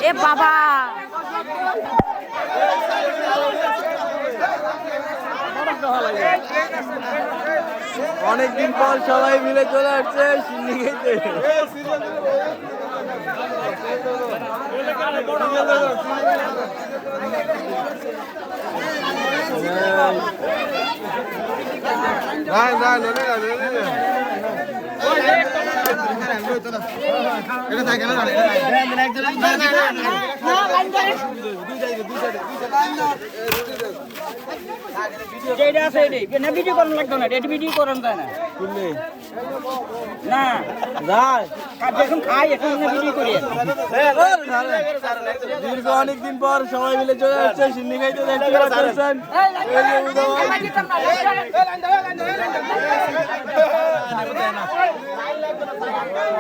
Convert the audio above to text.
এ বাবা অনেকদিন পর সবাই মিলে চলে আসছে সিন্ডিকেটে। ভিডিও করানো লাগতো না, এটা ভিডিও করানো যায় না না যখন খাই এখন ভিডিও করি। দীর্ঘ অনেকদিন পর সবাই মিলে চলে আসছে সিন্ডিকেটে, দেখতে পাচ্ছেন।